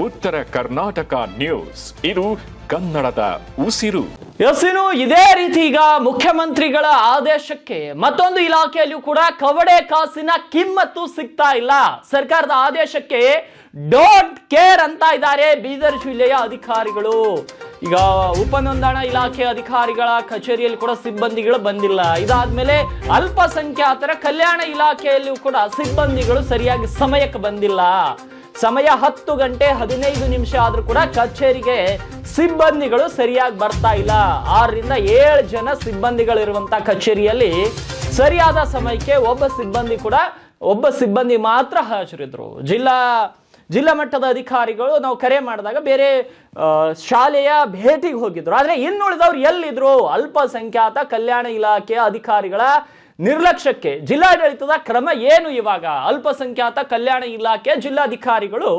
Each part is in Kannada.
ಉತ್ತರ ಕರ್ನಾಟಕ ನ್ಯೂಸ್, ಇದು ಕನ್ನಡದ ಉಸಿರು. ಇನ್ನು ಇದೇ ರೀತಿ ಈಗ ಮುಖ್ಯಮಂತ್ರಿಗಳ ಆದೇಶಕ್ಕೆ ಮತ್ತೊಂದು ಇಲಾಖೆಯಲ್ಲೂ ಕೂಡ ಕವಡೆ ಕಾಸಿನ ಕಿಮ್ಮತ್ತು ಸಿಗ್ತಾ ಇಲ್ಲ. ಸರ್ಕಾರದ ಆದೇಶಕ್ಕೆ ಡೋಂಟ್ ಕೇರ್ ಅಂತ ಇದ್ದಾರೆ ಬೀದರ್ ಜಿಲ್ಲೆಯ ಅಧಿಕಾರಿಗಳು. ಈಗ ಉಪನೋಂದಣಾ ಇಲಾಖೆ ಅಧಿಕಾರಿಗಳ ಕಚೇರಿಯಲ್ಲಿ ಕೂಡ ಸಿಬ್ಬಂದಿಗಳು ಬಂದಿಲ್ಲ. ಇದಾದ್ಮೇಲೆ ಅಲ್ಪಸಂಖ್ಯಾತರ ಕಲ್ಯಾಣ ಇಲಾಖೆಯಲ್ಲೂ ಕೂಡ ಸಿಬ್ಬಂದಿಗಳು ಸರಿಯಾಗಿ ಸಮಯಕ್ಕೆ ಬಂದಿಲ್ಲ. ಸಮಯ 10 ಗಂಟೆ 15 ನಿಮಿಷ ಆದ್ರೂ ಕೂಡ ಕಚೇರಿಗೆ ಸಿಬ್ಬಂದಿಗಳು ಸರಿಯಾಗಿ ಬರ್ತಾ ಇಲ್ಲ. 6 ರಿಂದ 7 ಜನ ಸಿಬ್ಬಂದಿಗಳಿರುವಂತ ಕಚೇರಿಯಲ್ಲಿ ಸರಿಯಾದ ಸಮಯಕ್ಕೆ ಒಬ್ಬ ಸಿಬ್ಬಂದಿ ಮಾತ್ರ ಹಾಜರಿದ್ರು. ಜಿಲ್ಲಾ ಮಟ್ಟದ ಅಧಿಕಾರಿಗಳು ನಾವು ಕರೆ ಮಾಡಿದಾಗ ಬೇರೆ ಶಾಲೆಯ ಭೇಟಿಗೆ ಹೋಗಿದ್ರು. ಆದ್ರೆ ಇನ್ನುಳಿದವ್ರು ಎಲ್ಲಿದ್ರು? ಅಲ್ಪಸಂಖ್ಯಾತ ಕಲ್ಯಾಣ ಇಲಾಖೆಯ ಅಧಿಕಾರಿಗಳ ನಿರ್ಲಕ್ಷ್ಯಕ್ಕೆ ಜಿಲ್ಲಾಡಳಿತದ ಕ್ರಮ ಏನು? ಇವಾಗ ಅಲ್ಪಸಂಖ್ಯಾತ ಕಲ್ಯಾಣ ಇಲಾಖೆ ಜಿಲ್ಲಾಧಿಕಾರಿಗಳು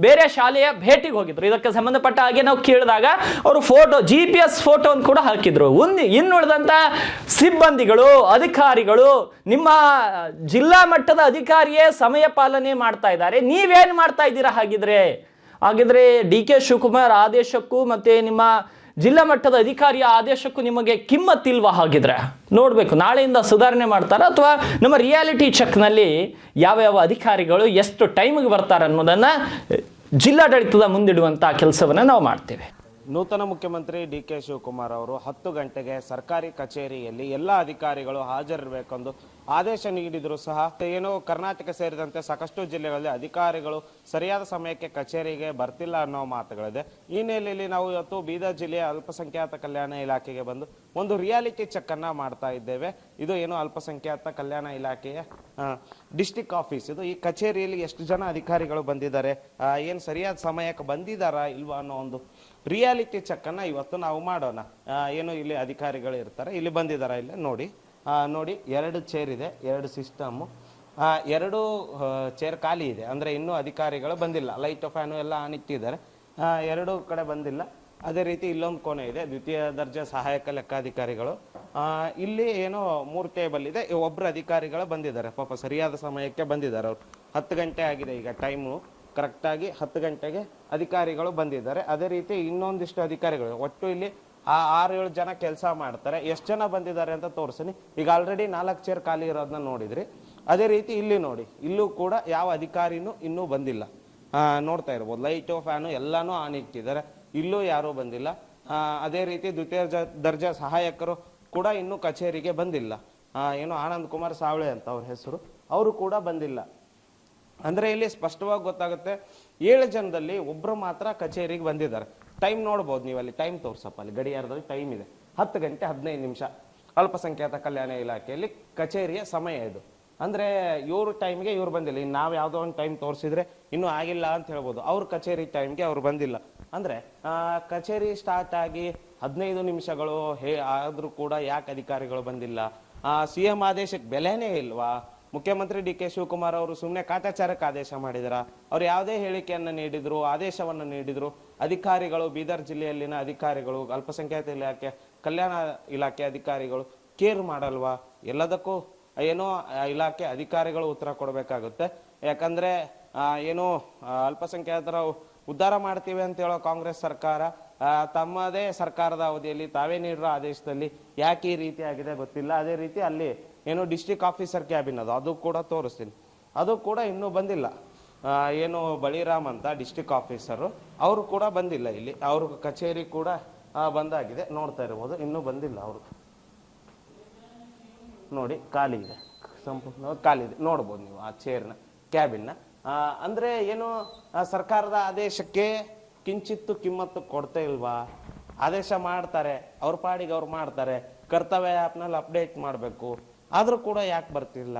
ಬೇರೆ ಶಾಲೆಯ ಭೇಟಿಗೆ ಹೋಗಿದ್ರು. ಇದಕ್ಕೆ ಸಂಬಂಧಪಟ್ಟ ಹಾಗೆ ನಾವು ಕೇಳಿದಾಗ ಅವರು GPS ಫೋಟೋವನ್ನು ಕೂಡ ಹಾಕಿದ್ರು. ಇನ್ನುಳಿದಂತ ಸಿಬ್ಬಂದಿಗಳು ಅಧಿಕಾರಿಗಳು ನಿಮ್ಮ ಜಿಲ್ಲಾ ಮಟ್ಟದ ಅಧಿಕಾರಿಯೇ ಸಮಯ ಪಾಲನೆ ಮಾಡ್ತಾ ಇದ್ದಾರೆ, ನೀವೇನ್ ಮಾಡ್ತಾ ಇದ್ದೀರಾ? ಹಾಗಿದ್ರೆ DK ಶಿವಕುಮಾರ್ ಆದೇಶಕ್ಕೂ ಮತ್ತೆ ನಿಮ್ಮ ಜಿಲ್ಲಾ ಮಟ್ಟದ ಅಧಿಕಾರಿಯ ಆದೇಶಕ್ಕೂ ನಿಮಗೆ ಕಿಮ್ಮತ್ತಿಲ್ವಾ? ಹಾಗಿದ್ರೆ ನೋಡ್ಬೇಕು ನಾಳೆಯಿಂದ ಸುಧಾರಣೆ ಮಾಡ್ತಾರ ಅಥವಾ ನಮ್ಮ ರಿಯಾಲಿಟಿ ಚೆಕ್ನಲ್ಲಿ ಯಾವ ಅಧಿಕಾರಿಗಳು ಎಷ್ಟು ಟೈಮಿಗೆ ಬರ್ತಾರೆ ಅನ್ನೋದನ್ನ ಜಿಲ್ಲಾಡಳಿತದ ಮುಂದಿಡುವಂತ ಕೆಲಸವನ್ನ ನಾವು ಮಾಡ್ತೇವೆ. ನೂತನ ಮುಖ್ಯಮಂತ್ರಿ DK ಶಿವಕುಮಾರ್ ಅವರು 10 ಗಂಟೆಗೆ ಸರ್ಕಾರಿ ಕಚೇರಿಯಲ್ಲಿ ಎಲ್ಲ ಅಧಿಕಾರಿಗಳು ಹಾಜರಿರಬೇಕೆಂದು ಆದೇಶ ನೀಡಿದರೂ ಸಹ ಏನೋ ಕರ್ನಾಟಕ ಸೇರಿದಂತೆ ಸಾಕಷ್ಟು ಜಿಲ್ಲೆಗಳಲ್ಲಿ ಅಧಿಕಾರಿಗಳು ಸರಿಯಾದ ಸಮಯಕ್ಕೆ ಕಚೇರಿಗೆ ಬರ್ತಿಲ್ಲ ಅನ್ನೋ ಮಾತುಗಳಿದೆ. ಈ ಹಿನ್ನೆಲೆಯಲ್ಲಿ ನಾವು ಇವತ್ತು ಬೀದರ್ ಜಿಲ್ಲೆಯ ಅಲ್ಪಸಂಖ್ಯಾತ ಕಲ್ಯಾಣ ಇಲಾಖೆಗೆ ಬಂದು ಒಂದು ರಿಯಾಲಿಟಿ ಚೆಕ್ ಅನ್ನ ಮಾಡ್ತಾ ಇದ್ದೇವೆ. ಇದು ಏನು ಅಲ್ಪಸಂಖ್ಯಾತ ಕಲ್ಯಾಣ ಇಲಾಖೆಯ ಡಿಸ್ಟಿಕ್ ಆಫೀಸ್. ಇದು ಈ ಕಚೇರಿಯಲ್ಲಿ ಎಷ್ಟು ಜನ ಅಧಿಕಾರಿಗಳು ಬಂದಿದ್ದಾರೆ, ಏನು ಸರಿಯಾದ ಸಮಯಕ್ಕೆ ಬಂದಿದ್ದಾರಾ ಇಲ್ವಾ ಅನ್ನೋ ಒಂದು ರಿಯಾಲಿಟಿ ಚೆಕ್ ಅನ್ನ ಇವತ್ತು ನಾವು ಮಾಡೋಣ. ಏನು ಇಲ್ಲಿ ಅಧಿಕಾರಿಗಳು ಇರ್ತಾರೆ, ಇಲ್ಲಿ ಬಂದಿದ್ದಾರೆ, ಇಲ್ಲಿ ನೋಡಿ 2 ಚೇರ್ ಇದೆ, 2 ಸಿಸ್ಟಮ್, 2 ಚೇರ್ ಖಾಲಿ ಇದೆ. ಅಂದ್ರೆ ಇನ್ನೂ ಅಧಿಕಾರಿಗಳು ಬಂದಿಲ್ಲ. ಲೈಟ್ ಫ್ಯಾನು ಎಲ್ಲ ಆನ್ ಇಟ್ಟಿದ್ದಾರೆ, 2 ಕಡೆ ಬಂದಿಲ್ಲ. ಅದೇ ರೀತಿ ಇಲ್ಲೊಂದು ಕೋಣೆ ಇದೆ, ದ್ವಿತೀಯ ದರ್ಜೆ ಸಹಾಯಕ ಲೆಕ್ಕಾಧಿಕಾರಿಗಳು. ಇಲ್ಲಿ ಏನೋ 3 ಟೇಬಲ್ ಇದೆ, ಒಬ್ರು ಅಧಿಕಾರಿಗಳು ಬಂದಿದ್ದಾರೆ, ಪಾಪ ಸರಿಯಾದ ಸಮಯಕ್ಕೆ ಬಂದಿದ್ದಾರೆ. ಅವ್ರು 10 ಗಂಟೆ ಆಗಿದೆ ಈಗ ಟೈಮು, ಕರೆಕ್ಟಾಗಿ 10 ಗಂಟೆಗೆ ಅಧಿಕಾರಿಗಳು ಬಂದಿದ್ದಾರೆ. ಅದೇ ರೀತಿ ಇನ್ನೊಂದಿಷ್ಟು ಅಧಿಕಾರಿಗಳು, ಒಟ್ಟು ಇಲ್ಲಿ 6-7 ಜನ ಕೆಲಸ ಮಾಡ್ತಾರೆ. ಎಷ್ಟು ಜನ ಬಂದಿದ್ದಾರೆ ಅಂತ ತೋರಿಸ್ತೀನಿ. ಈಗ ಆಲ್ರೆಡಿ 4 ಚೇರ್ ಖಾಲಿ ಇರೋದನ್ನ ನೋಡಿದ್ರಿ. ಅದೇ ರೀತಿ ಇಲ್ಲಿ ನೋಡಿ, ಇಲ್ಲೂ ಕೂಡ ಯಾವ ಅಧಿಕಾರಿನೂ ಇನ್ನೂ ಬಂದಿಲ್ಲ. ನೋಡ್ತಾ ಇರ್ಬೋದು, ಲೈಟು ಫ್ಯಾನು ಎಲ್ಲಾನು ಆನ್ ಇಟ್ಟಿದ್ದಾರೆ, ಇಲ್ಲೂ ಯಾರೂ ಬಂದಿಲ್ಲ. ಅದೇ ರೀತಿ ದ್ವಿತೀಯ ದರ್ಜೆ ಸಹಾಯಕರು ಕೂಡ ಇನ್ನೂ ಕಚೇರಿಗೆ ಬಂದಿಲ್ಲ. ಏನು ಆನಂದ್ ಕುಮಾರ್ ಸಾವಳೆ ಅಂತ ಅವ್ರ ಹೆಸರು, ಅವರು ಕೂಡ ಬಂದಿಲ್ಲ. ಅಂದ್ರೆ ಇಲ್ಲಿ ಸ್ಪಷ್ಟವಾಗಿ ಗೊತ್ತಾಗುತ್ತೆ 7 ಜನದಲ್ಲಿ ಒಬ್ರು ಮಾತ್ರ ಕಚೇರಿಗೆ ಬಂದಿದ್ದಾರೆ. ಟೈಮ್ ನೋಡ್ಬೋದು ನೀವು, ಅಲ್ಲಿ ಟೈಮ್ ತೋರ್ಸಪ್ಪ, ಅಲ್ಲಿ ಗಡಿಯಾರದಲ್ಲಿ ಟೈಮ್ ಇದೆ, 10 ಗಂಟೆ 15 ನಿಮಿಷ. ಅಲ್ಪಸಂಖ್ಯಾತ ಕಲ್ಯಾಣ ಇಲಾಖೆಯಲ್ಲಿ ಕಚೇರಿಯ ಸಮಯ ಇದು. ಅಂದ್ರೆ ಇವ್ರ ಟೈಮ್ಗೆ ಇವ್ರು ಬಂದಿಲ್ಲ. ಇನ್ನು ನಾವು ಯಾವುದೋ ಒಂದು ಟೈಮ್ ತೋರಿಸಿದ್ರೆ ಇನ್ನೂ ಆಗಿಲ್ಲ ಅಂತ ಹೇಳ್ಬೋದು. ಅವ್ರ ಕಚೇರಿ ಟೈಮ್ಗೆ ಅವ್ರು ಬಂದಿಲ್ಲ. ಅಂದ್ರೆ ಕಚೇರಿ ಸ್ಟಾರ್ಟ್ ಆಗಿ 15 ನಿಮಿಷಗಳು ಆದ್ರೂ ಕೂಡ ಯಾಕೆ ಅಧಿಕಾರಿಗಳು ಬಂದಿಲ್ಲ? CM ಆದೇಶಕ್ಕೆ ಬೆಲೆನೇ ಇಲ್ವಾ? ಮುಖ್ಯಮಂತ್ರಿ DK ಶಿವಕುಮಾರ್ ಅವರು ಸುಮ್ಮನೆ ಕಾಟಾಚಾರಕ್ಕೆ ಆದೇಶ ಮಾಡಿದಾರ? ಅವ್ರು ಯಾವುದೇ ಹೇಳಿಕೆಯನ್ನು ನೀಡಿದ್ರು, ಆದೇಶವನ್ನು ನೀಡಿದ್ರು, ಅಧಿಕಾರಿಗಳು ಬೀದರ್ ಜಿಲ್ಲೆಯಲ್ಲಿನ ಅಧಿಕಾರಿಗಳು, ಅಲ್ಪಸಂಖ್ಯಾತ ಇಲಾಖೆ ಕಲ್ಯಾಣ ಇಲಾಖೆ ಅಧಿಕಾರಿಗಳು ಕೇರ್ ಮಾಡಲ್ವಾ? ಎಲ್ಲದಕ್ಕೂ ಏನೋ ಇಲಾಖೆ ಅಧಿಕಾರಿಗಳು ಉತ್ತರ ಕೊಡಬೇಕಾಗುತ್ತೆ. ಯಾಕಂದ್ರೆ ಏನೋ ಅಲ್ಪಸಂಖ್ಯಾತರ ಉದ್ಧಾರ ಮಾಡ್ತೀವಿ ಅಂತ ಹೇಳೋ ಕಾಂಗ್ರೆಸ್ ಸರ್ಕಾರ ತಮ್ಮದೇ ಸರ್ಕಾರದ ಅವಧಿಯಲ್ಲಿ ತಾವೇ ನೀಡಿರೋ ಆದೇಶದಲ್ಲಿ ಯಾಕೆ ಈ ರೀತಿ ಆಗಿದೆ ಗೊತ್ತಿಲ್ಲ. ಅದೇ ರೀತಿ ಅಲ್ಲಿ ಏನು ಡಿಸ್ಟ್ರಿಕ್ಟ್ ಆಫೀಸರ್ ಕ್ಯಾಬಿನ್ ಅದು ಕೂಡ ತೋರಿಸ್ತೀನಿ, ಅದು ಕೂಡ ಇನ್ನೂ ಬಂದಿಲ್ಲ. ಏನು ಬಳಿರಾಮ್ ಅಂತ ಡಿಸ್ಟ್ರಿಕ್ಟ್ ಆಫೀಸರು, ಅವರು ಕೂಡ ಬಂದಿಲ್ಲ. ಇಲ್ಲಿ ಅವ್ರ ಕಚೇರಿ ಕೂಡ ಬಂದಾಗಿದೆ, ನೋಡ್ತಾ ಇರ್ಬೋದು, ಇನ್ನೂ ಬಂದಿಲ್ಲ ಅವರು. ನೋಡಿ ಖಾಲಿ ಇದೆ, ಸಂಪೂರ್ಣ ಖಾಲಿ ಇದೆ, ನೋಡ್ಬೋದು ನೀವು ಆ ಚೇರ್ನ ಕ್ಯಾಬಿನ್ನ. ಅಂದ್ರೆ ಏನು ಸರ್ಕಾರದ ಆದೇಶಕ್ಕೆ ಕಿಂಚಿತ್ತು ಕಿಮ್ಮತ್ತು ಕೊಡ್ತಾ ಇಲ್ವಾ? ಆದೇಶ ಮಾಡ್ತಾರೆ, ಅವ್ರ ಪಾಡಿಗೆ ಅವ್ರು ಮಾಡ್ತಾರೆ, ಕರ್ತವ್ಯ ಆ್ಯಪ್ನಲ್ಲಿ ಅಪ್ಡೇಟ್ ಮಾಡಬೇಕು, ಆದ್ರೂ ಕೂಡ ಯಾಕೆ ಬರ್ತಿಲ್ಲ?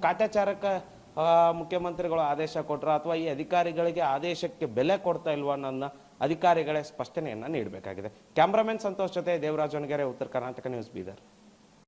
ಕಾಟಾಚಾರಕ್ಕೆ ಮುಖ್ಯಮಂತ್ರಿಗಳು ಆದೇಶ ಕೊಟ್ರ ಅಥವಾ ಈ ಅಧಿಕಾರಿಗಳಿಗೆ ಆದೇಶಕ್ಕೆ ಬೆಲೆ ಕೊಡ್ತಾ ಇಲ್ವಾ ಅನ್ನೋದನ್ನ ಅಧಿಕಾರಿಗಳೇ ಸ್ಪಷ್ಟನೆಯನ್ನ ನೀಡಬೇಕಾಗಿದೆ. ಕ್ಯಾಮ್ರಾಮನ್ ಸಂತೋಷ್ ಜೊತೆ ದೇವರಾಜ್ ಒಣಗೆರೆ, ಉತ್ತರ ಕರ್ನಾಟಕ ನ್ಯೂಸ್, ಬೀದರ್.